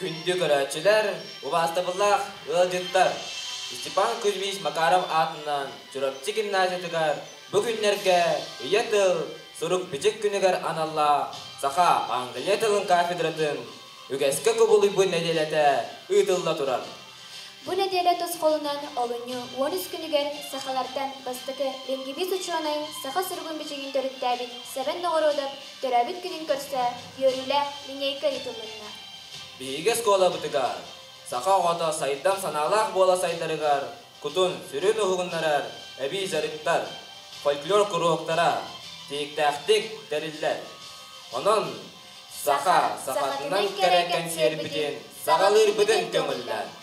Күнді көрәтшілер, ұбастабылақ ұлдеттар. Степан Кузьмич Макаров атынан Чурапчы гимназиятыгар бүгінлерге үйетіл сұрук бічік күнігер аналла саха аңғылетілін кафедратын үгескі көбілі бұл неделеті ұйтылда тұрар. Бұл неделе тұз қолынан олыны 13 күнігер сақалардан бастықы Ленгебес ұчуанай сақа сұрғын бічігін төріттәбін сәбін нұғырудып төрәбіт күнін көрсе йөрілі линейка ұйтылынна. Бейге скола бұтығар. Сақа оғата сайттан саналақ бола сайттарығар, күтін сүрін ұғынларар, әбей зарыттар, фольклор күріқтара, тек-тәқтік дәріллер. Оның сақатынан кәрәкән сербіден, сағалыр бұдын көңіллер.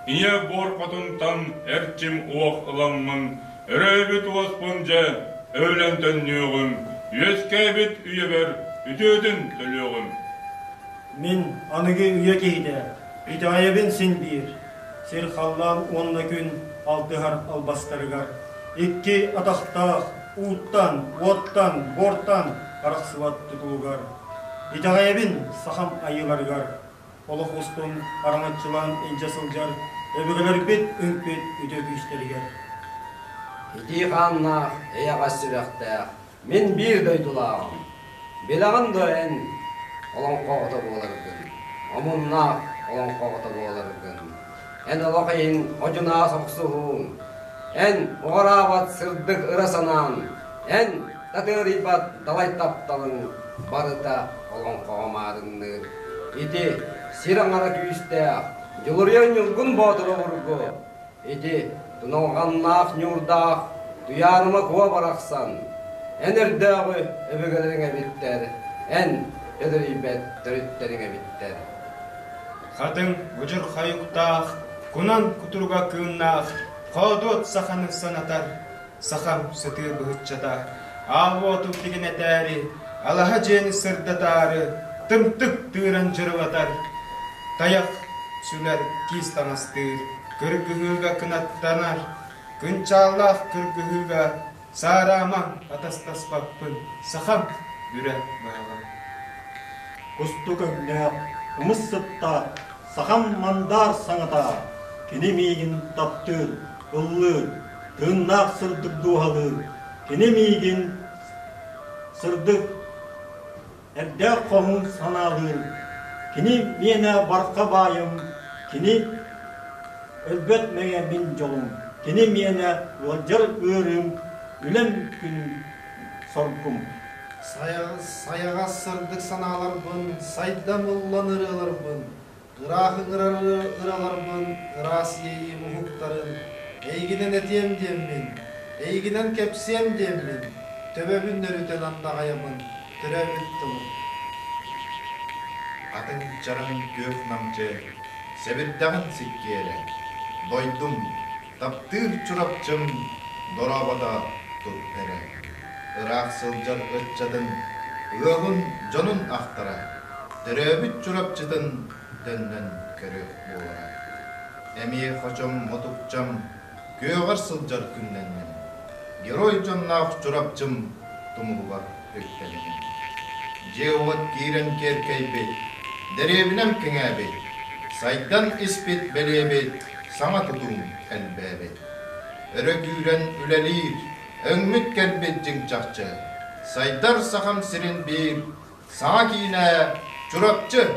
Ие борқотунтан әрчим уақ ыламмын, өрөбіт уаспынжа өлентен нөғім, үйескәбіт үйебер, үтөдін төлөғім. Мен аныгы үйе кейді, итайыбын сен бир, сер қаллан онна күн алтығар албастарығар. Икки атақтақ, уыттан, оттан, борттан қарақсыват тұтылығар. Итайыбын сахам айыларығар. Олық ұстын араңатчылан энчасылжар, өбігілер бет өңпет үтөк үштерігер. Ити қаннақ, эяға сүрәқтәқ, мен бір дөйдулағым. Белағын дөйін, олың қоғыты болыргын. Омыннақ, олың қоғыты болыргын. Ән олақайын ұжына соқсуғын. Ән оғарабат сырдық ырасанан. Ән татыр ипат далай тапталын. barıta olan qoğamadındır. İdi sirangara küyüste yılırıyan yılgın bağdıra vurgu. İdi tunalğannaq nyurdaq duyarıma kuva baraksan. Enerdağı ebegelerine bitter. En ediribet törütlerine bitter. Kadın vıcır hayuktağ, kunan kuturga kığınnağ, Kodot sahanı sanatar, saham sıtır bıhıtçatar, Ağvotu tigine deri, Alaha jeni sırdatarı, Tımtık tıran jırvatar, Tayak süler kistan astır, Kırgıhılga kınattanar, Kınçallах kırgıhılga, Saraman atastas bakpın, Saham yüre bağlam. Kustugömle, ımıssıtta, saham mandar sanata, kini migin taptır, ıllır, tığınnak sırdık duhalı, kini migin sırdık, erde kohun sanalır, kini miyene barka bayım, kini ölbetmeye bin jolum, kini miyene vajar ığırım, ülem gün sorkum. Sayağa sırdık sanalarбын, sayda mullanırlarбын, ırahın ıralarбын, ırasiyeyi muhuktarın, eyginen etiyem diyemmin, eyginen kepsiyem diyemmin, töbebün nörüten andağayamın, türebit tılım. Atın çarın gök namcı, sebirdağın sikkiyere, doydum, taptır çurapçım, dorabada tut ere. Irak sılcar ıtçadın, ığın jonun ahtara, türebit çurapçıdın, dönnen körük boğara. Emi hoşum motukçam, göğar sılcar günlenmen, Geroy jonnağ çurapçım, tumuğar öktelim. Jevat giren kerkeybe, derebinem kengebe, saydan ispit belebe, sama tutum elbebe. Örögüren ülelir, öngmüt kelbet cincakçı, saydar saham sirin bir, sana kine çurapçı.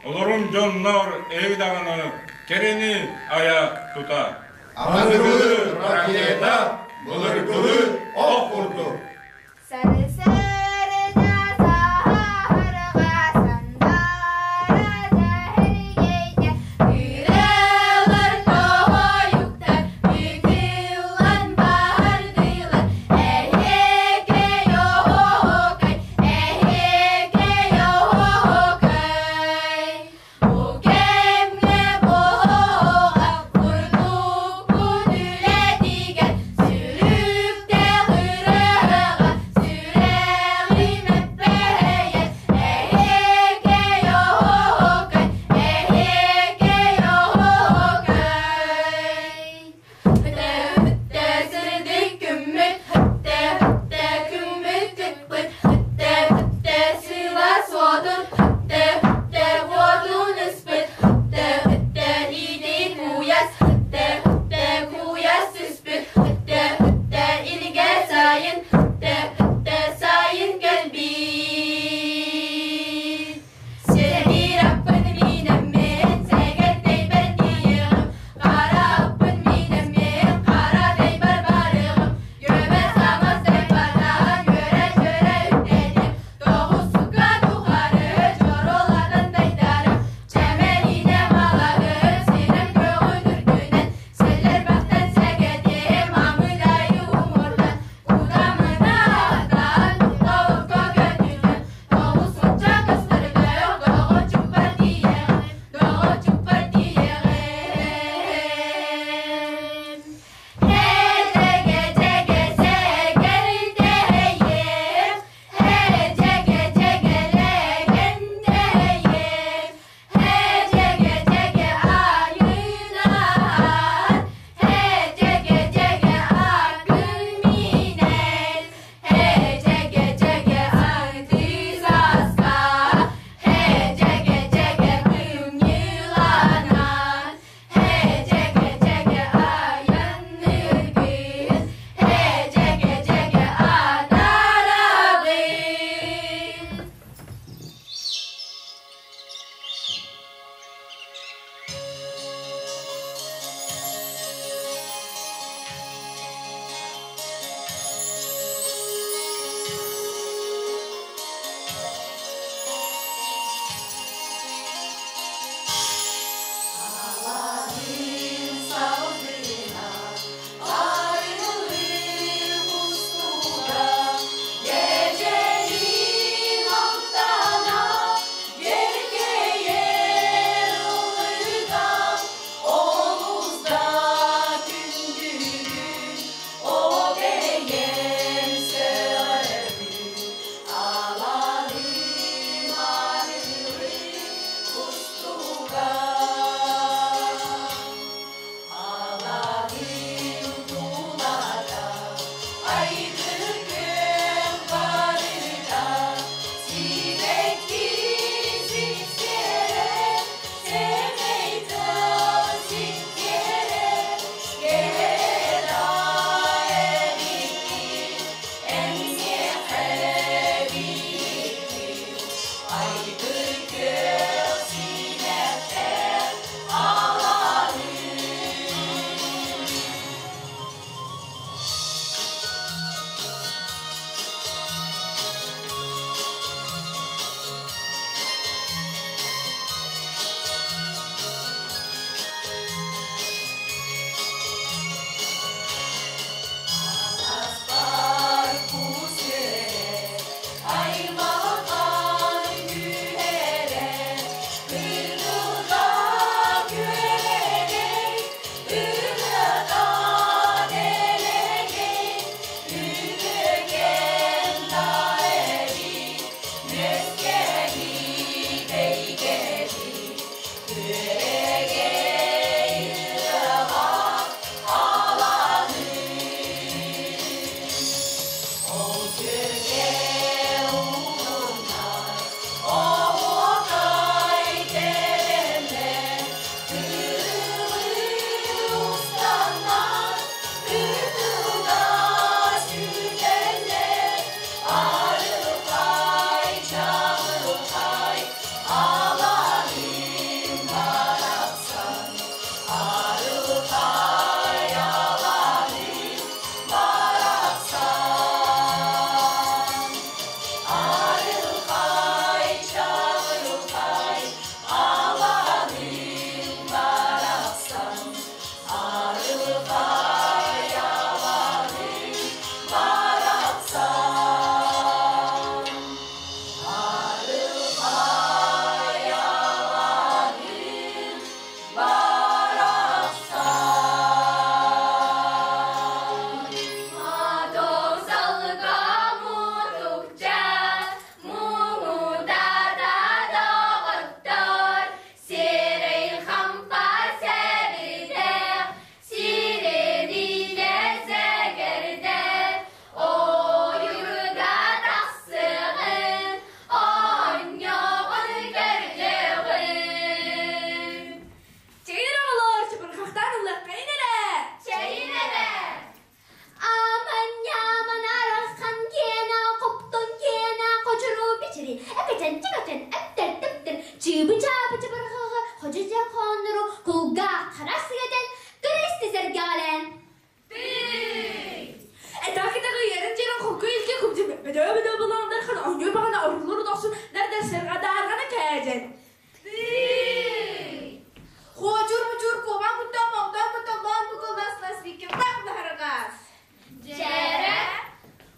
Olorum jonlar evdağını, kereni aya tutar. Anadolu raketa, bulurgulu ok vurdu. Sarı sarıda saharga sandara zehirgeyde yüreğler toyuktar yıkılan bahar dıylar eheke yokay bu gemle boğa kurdu kudüle digen sürükte hırığa süre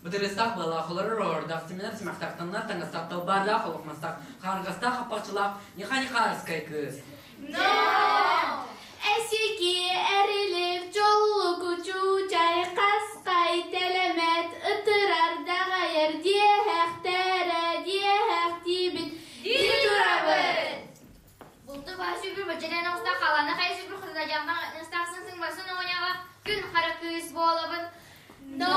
Bıdırıstaq balaqları rordak, seminar simaktaqtanlar tanıstaqta barlaq olmastaq, qarğastaq apaqçılaq, nixa ıskaykız. No! Esiki erilip jollu kucu çayqas qaytelemet ıtırar dağayır diyehektere diyehek dibit diturabit. Buldu başı bir böcelen ağızda qalanı qayşı bir xırdacandan ıstaqsın sınmasın oğunağa gün qarakız boğalabın. No!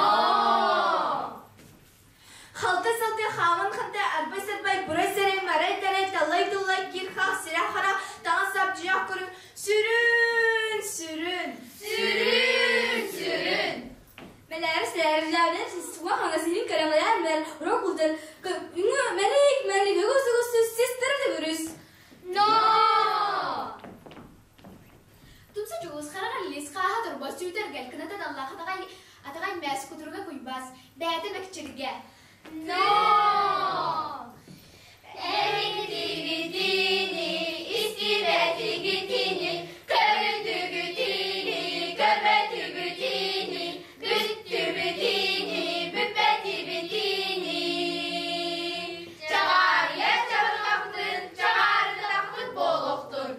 Halta salta xavan xanta arbay sarbay buray saray maray taray talay dolay gir xaq silah xara dağın sabcıyak kurun sürün sürün sürün sürün meler serlerden siswa hangasinin karamalar mer rokuldan ünü melik gögüsü sistir de görüs. No! Tumsa jogos xara lis xaha dur basüter gel kınata dalla xatagay atagay mes kuturga kuybas bäte mekçirge. No! Eritini, istibeti gitini, körüntü gütini, körmeti gütini, güttü bütini, büppeti bütini. Çağar yer çağırlaktın, çağarını taklık boluktun.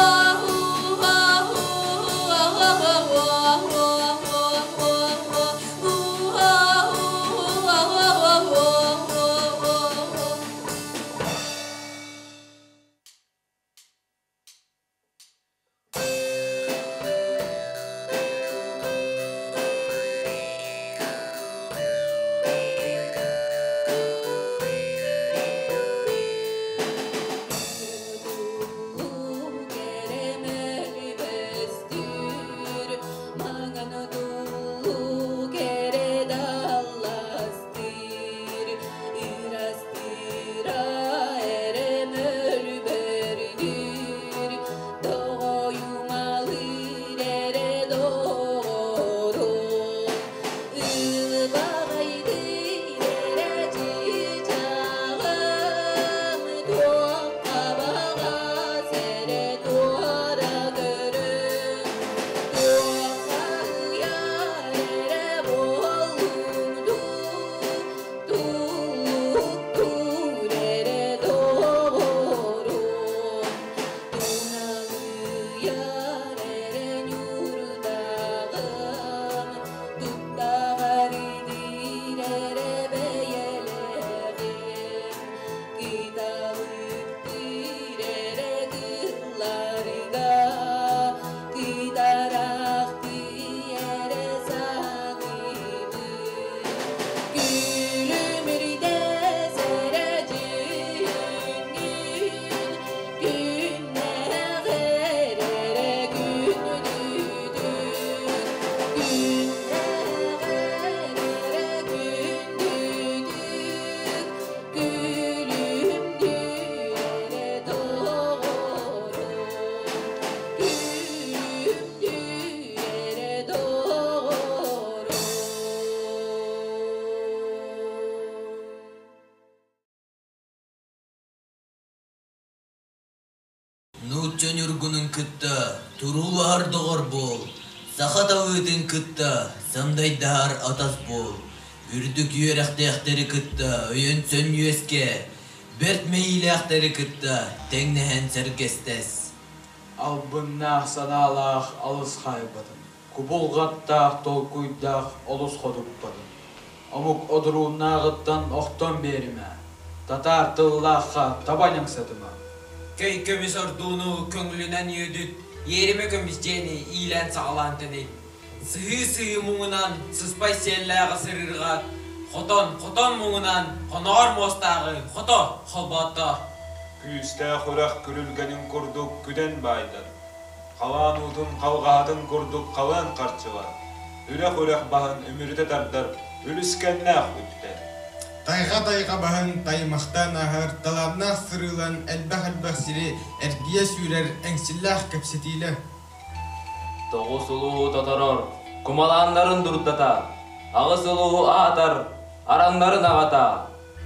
Oh Нуччан юргунун кытта, турулу ардығыр бол. Сақата өтін кытта, самдайдар атас бол. Үрдік үйерақтаяқтары кытта, өйін сөн үйеске. Берт мейлияқтары кытта, тәңнәхен сәркестес. Албыннақ саналақ алыс қайбадым. Кубулғаттақ толкуйдақ олыс қодып бадым. Амук одыруынағыттан оқтан беріме. Татар тыллаққа табаняң сатыма. Көй көміс ордуыны көңілінен өдіт, еріме көміс жені илән сағалан тәдей. Сығы мұңынан сыспай селләғы сырырға, Хотон мұңынан қонар мостағы, қото қолбаты. Күйісті құрақ күрілгенін күрдік күден байдыр. Қалан ұтын қалғадын күрдік қалан қарчылар. Үрек бағын өмірді тардар, үліскеннәқ үтті. Тайға бағын таймақтан ағыр, таларнақ сырылан әлбәқ сірі, әргия сүйрер әңсілләқ кәпсетейлі. Тоғыз ұлығы татарар, күмаландарын дұрттата, ағыз ұлығы атар, арандарын ағата,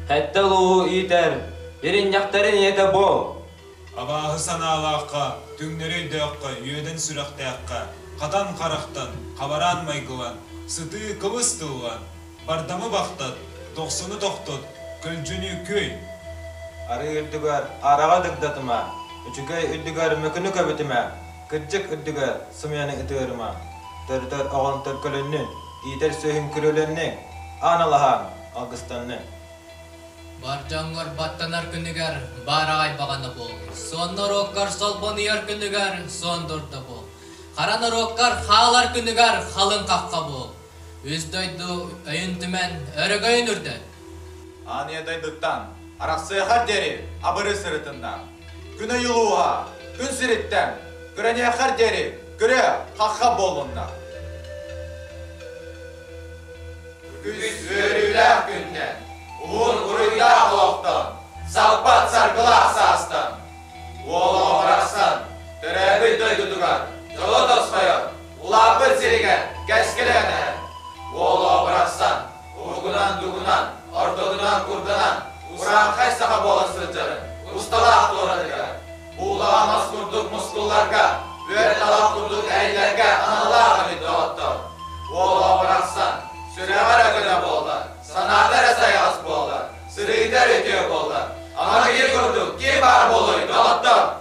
қәтті ұлығы итер, ерін яқтарын еті бол. Абағы саналаққа, түңнері дөққа, үйедін сүрақтаққа, қатан қарақтан, қабаран майгылан, сыты қылыс тылған, бардамы бақтат, тоқсыны тоқтот, көлжүні көй. Ары үрдігер араға дығдатыма, үчігей үрдігер мүкіні көбітіме, күрджік үрдігер сымияны үтігіріма, төр оғын төр көліннің, итер сөйін күрөленнің, аналахан алғыстанның. Баржаңғар баттанар күнігер, барағай бағаны бол. Соннар оққар солбаны ер күнігер, сон дұрды бол. Қаранар оққар қалар күнігер, қалын қаққа бол. Өздойды өйін түмен өрігөйін үрді. Аниядайдықтан, арақсы қар дері, абыры сырытында. Күні юлуға, күн сіріттен, күрәне қар дері, күрі қаққа болында. Күз өріләк күнден, ұғын ұрыйдақ оқтан, салпат сарқылақ састан. Ол оғырақсан, түрәбі дойдудығар, жолы тосқайыр, ұлапыр сіреген, кәшкілігінен. Ол оғырақсан, ұғынан, ортығынан күрдінан, ұшан қайсаға боласы жырын, ұсталақ торадығар. Бұлаған асқұрдық мұскулларға, бөрт алақ құрдық әйлерге аналағын үті оттыр. Ол оғырақсан, сүрәғар өкіні болды, санатар әсайғас болды, сырыйдар өтеу болды. Ама ел күрдік, ке бар болуы, долаттыр.